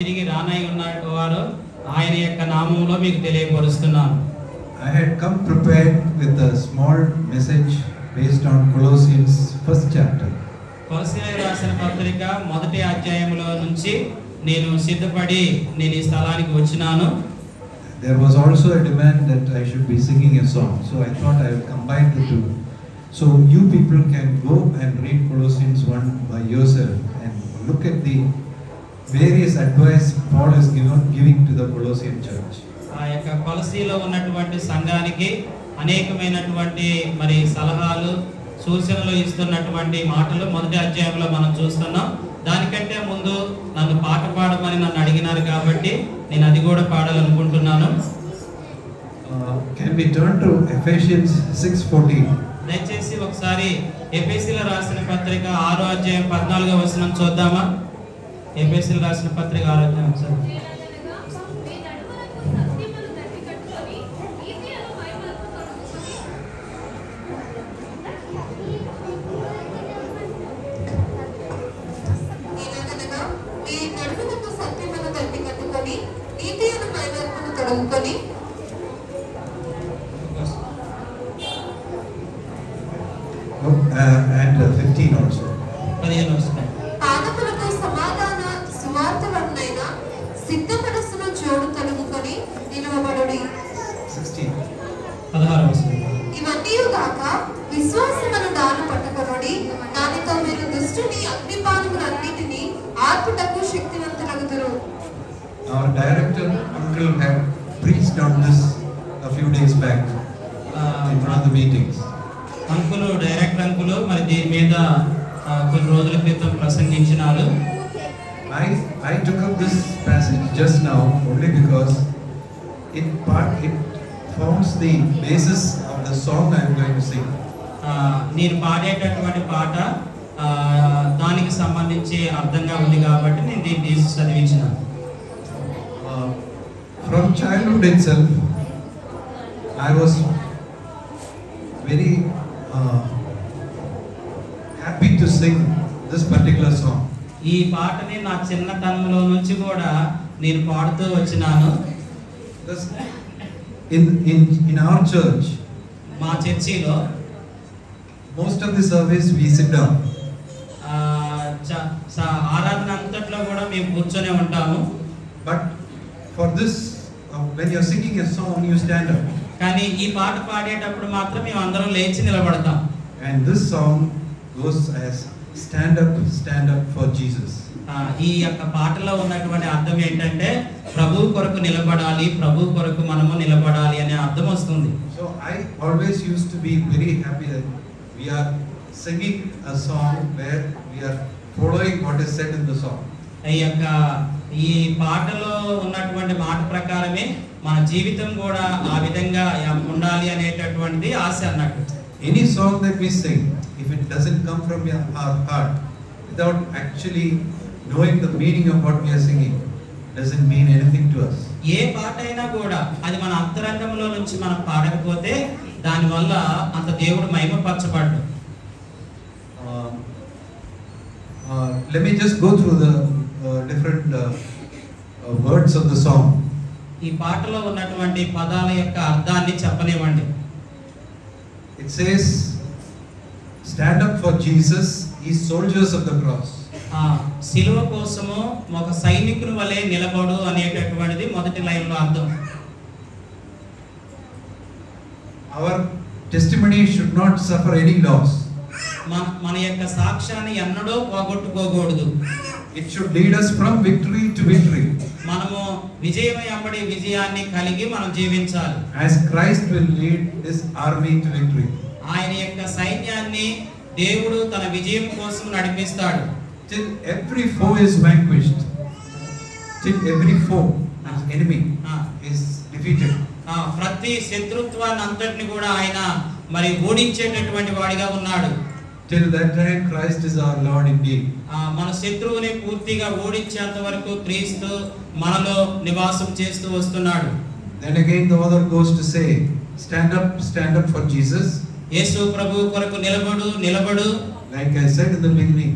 తిరిగి రానై ఉన్నవారు ఆయన యొక్క నామములో మీకు తెలియపరుస్తున్నాను. I had come prepared with a small message based on Colossians first chapter. కొలస్సీయులకు రాసిన పత్రిక మొదటి అధ్యాయములో నుంచి నేను సిద్ధపడి నేను ఈ స్థలానికి వచ్చినాను. There was also a demand that I should be singing a song, so I thought I would combine the two. So you people can go and read Colossians 1 by yourself and look at the various advice Paul is giving to the Colossian church. ఆ యొక్క కొలస్సీలో ఉన్నటువంటి సంఘానికి అనేకమైనటువంటి మరి సలహాలు సూచనలు ఇస్తున్నటువంటి మాటలు మొదటి అధ్యాయంలో మనం చూస్తున్నాం. దానికంటే ముందు నన్ను పాట పాడమని నన్ను అడిగినారు కాబట్టి నేను అది కూడా పాడాలనుకుంటున్నాను. Can we turn to Ephesians 6:14? దయచేసి ఒకసారి ఎఫెసీయులకు రాసిన పత్రిక 6వ అధ్యాయం 14వ వచనం చూద్దామా? ఎఫెసీయులకు రాసిన పత్రిక 6వ అధ్యాయం ఒకసారి. And 15 also. 15 వచనం. పాదములకు సమాధాన సువార్త వలనైన సిద్ధ మనస్సును జోడు తొలగుకొని నిలవబడుడి. 16. 16వ వచనం. ఇవన్నీ గాక విశ్వాసమును దాని పట్టుకొనుడి, దానితో మీరు దుష్టుని అగ్నిపానములన్నిటిని ఆర్పుటకు శక్తివంతులగుదురు. Our director uncle had preached on this a few days back in one of the meetings. Director uncle మరి దీని మీద కొన్ని రోజుల క్రితం ప్రసంగించినారు. I took up this passage just now only because it forms the basis of the song I am going to sing. నేను పాడేటటువంటి పాట దానికి సంబంధించి అర్థంగా ఉంది కాబట్టి నేను దీన్ని తీసి చదివించినాను. From childhood itself, I was very happy to sing this particular song. ఈ పాటని నా చిన్నతనంలో నుంచి కూడా నేను పాడుతూ వచ్చినాను. In our church, మా చర్చిలో most of the service we sit down. ఆరాధన అంతట్లో కూడా మేము కూర్చొని ఉంటాము. But for this, when you are singing a song, you stand up. కానీ ఈ పాట పాడేటప్పుడు మాత్రం మేము అందరం లేచి నిలబడతాం. And this song goes as stand up for Jesus. ఈ యొక్క పాటలో ఉన్నటువంటి అర్థం ఏంటంటే ప్రభు కొరకు నిలబడాలి, ప్రభు కొరకు మనము నిలబడాలి అనే అర్థం వస్తుంది. So I always used to be very happy that we are singing a song where we are following what is said in the song. ఈ పాటలో ఉన్నటువంటి మాట ప్రకారమే మన జీవితం కూడా ఆ విధంగా ఉండాలి అనేటటువంటిది ఆశ అన్నట్టు. Any song that we sing, if it doesn't come from our heart, without actually knowing the meaning of what we are singing, doesn't mean anything to us. ఏ పాట అయినా కూడా అది మన అంతరంగంలో నుంచి మనం పాడకపోతే దానివల్ల అంత దేవుడు మహిమపరచబడ్డు. Let me just go through the different words of the song. ఈ పాటలో ఉన్నటువంటి పదాల యొక్క అర్థాన్ని చెప్పనివ్వండి. It says, stand up for Jesus, ye soldiers of the cross. సిలువ కోసము ఒక సైనికుని వలె నిలబడు అనేటటువంటిది మొదటి లైన్లో అర్థం. Our testimony should not suffer any loss. మన యొక్క సాక్ష్యాన్ని ఎన్నడూ పోగొట్టుకోకూడదు. It should lead us from victory to victory. మనము విజయమై విజయాన్ని కలిగి మనం జీవించాలి. As Christ will lead his army to victory. ఆయన యొక్క సైన్యాన్ని దేవుడు తన విజయం కోసం నడిపిస్తాడు. Till every foe is vanquished. Till every foe, enemy, is defeated. ప్రతి శత్రుత్వాన్ని అంతటిని కూడా ఆయన మరి ఓడించేటటువంటి వాడిగా ఉన్నాడు. Till that time Christ is our Lord indeed. మన శత్రువుని పూర్తిగా ఓడించేంత వరకు క్రీస్తు మనలో నివాసం చేస్తూ వస్తున్నాడు. Then again the author goes to say, stand up for Jesus. యేసు ప్రభు కొరకు నిలబడు. Like I said in the beginning,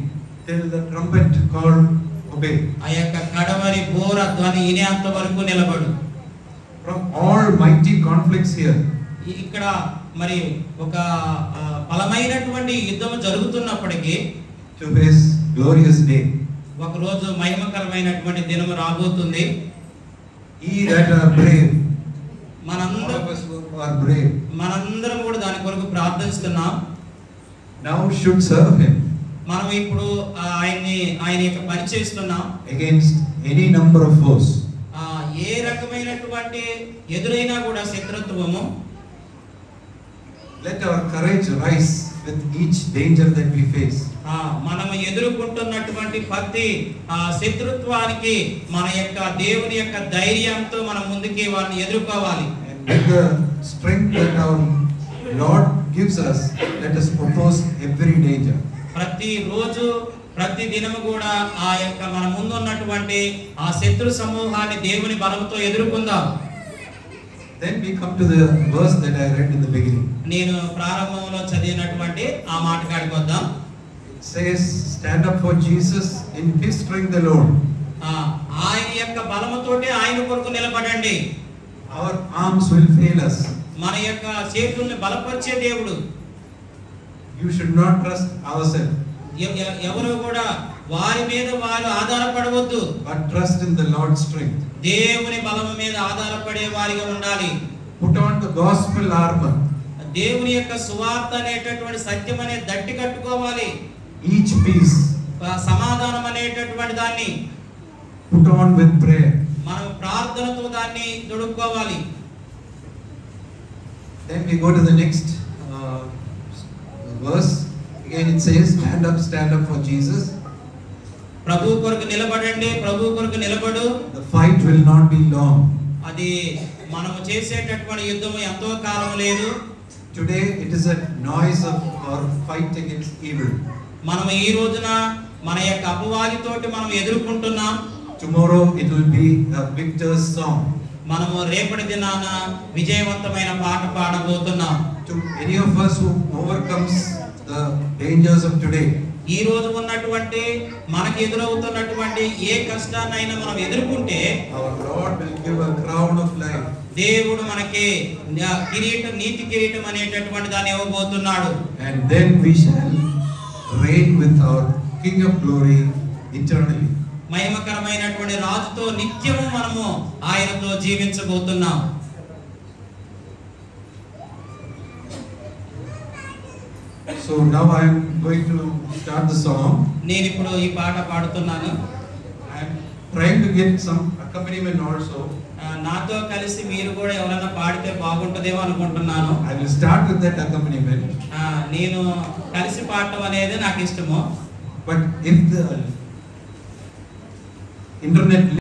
till the trumpet call of obey. ఆ యొక్క కడవరి బోర ధ్వని వినేంత వరకు నిలబడు. From all mighty conflicts here, ఇక్కడ మరి ఒక బలమైనటువంటి యుద్ధం జరుగుతున్నప్పటికీ to his glorious day. ఒక రోజు మహిమకరమైనటువంటి దినము రాబోతుంది. Ye that are brave, all మనందరం of us who are brave, మనందరం కూడా దాని కొరకు ప్రార్థిస్తున్నాం. now should serve him మనం ఇప్పుడు ఆయన యొక్క పని చేస్తున్నాం. against any number of foes. ఏ రకమైనటువంటి ఎదురైనా కూడా శత్రుత్వము. Let our courage rise with each danger that we face. మనం ఎదుర్కొంటున్నటువంటి ప్రతి శత్రుత్వానికి మన యొక్క దేవుని యొక్క ధైర్యంతో మనం ముందుకి వారిని ఎదుర్కోవాలి. And with the strength that our Lord gives us, let us oppose every danger. ప్రతి రోజు ప్రతి దినము కూడా ఆ యొక్క మన ముందు ఉన్నటువంటి ఆ శత్రు సమూహాన్ని దేవుని బలంతో ఎదుర్కొందాం. Then we come to the verse that I read in the beginning. నేను ప్రారంభంలో చదివినటువంటి ఆ మాట కాడికి వద్దాం. It says, stand up for Jesus, in his strength alone. ఆయన యొక్క బలముతోటి ఆయన కొరకు నిలబడండి. Our arms will fail us. మన యొక్క చేతుల్ని బలపరిచే దేవుడు. You should not trust ourselves, ఎవరు కూడా వారి మీద వారు ఆధారపడవద్దు, but trust in the Lord's strength. దేవుని బలము మీద ఆధారపడే వారిగా ఉండాలి. Put on the gospel armor. దేవుని యొక్క సువార్త అనేటటువంటి సత్యం అనే దట్టి కట్టుకోవాలి. Each piece సమాధానం అనేటటువంటి దాన్ని put on with prayer. మనం ప్రార్థనతో దాన్ని తొడుక్కోవాలి. Then we go to the next verse. Again it says, stand up for Jesus. ప్రభు కొరకు నిలబడండి, ప్రభు కొరకు నిలబడు. The fight will not be long. అది మనము చేసేటటువంటి యుద్ధం ఎంతో కాలం లేదు. Today it is a noise of our fight against evil. మనం ఈ రోజున మన యొక్క అపవాదితోటి మనం ఎదుర్కొంటున్నాం. Tomorrow it will be a victor's song. మనము రేపటి దినాన విజయవంతమైన పాట పాడబోతున్నాం. To any of us who overcomes the dangers of today, ఈ రోజు ఉన్నటువంటి మనకి ఎదురవుతున్నటువంటి ఏ కష్టాన్నైనా మనం ఎదుర్కొంటే our Lord will give a crown of life. దేవుడు మనకి కిరీటం, నీతి కిరీటం అనేటటువంటి దాన్ని ఇవ్వబోతున్నాడు. And then we shall reign with our King of glory eternally. మహిమకరమైనటువంటి రాజుతో నిత్యము మనము ఆయనతో జీవించబోతున్నాం. So now I am going to start the song. నేను ఇప్పుడు ఈ పాట పాడుతున్నాను. I am trying to get some accompaniment also. నాతో కలిసి మీరు కూడా ఎవరైనా పాడితే బాగుంటుందేమో అనుకుంటున్నాను. I will start with that accompaniment. నేను కలిసి పాడటం అనేది నాకు ఇష్టము. But if the internet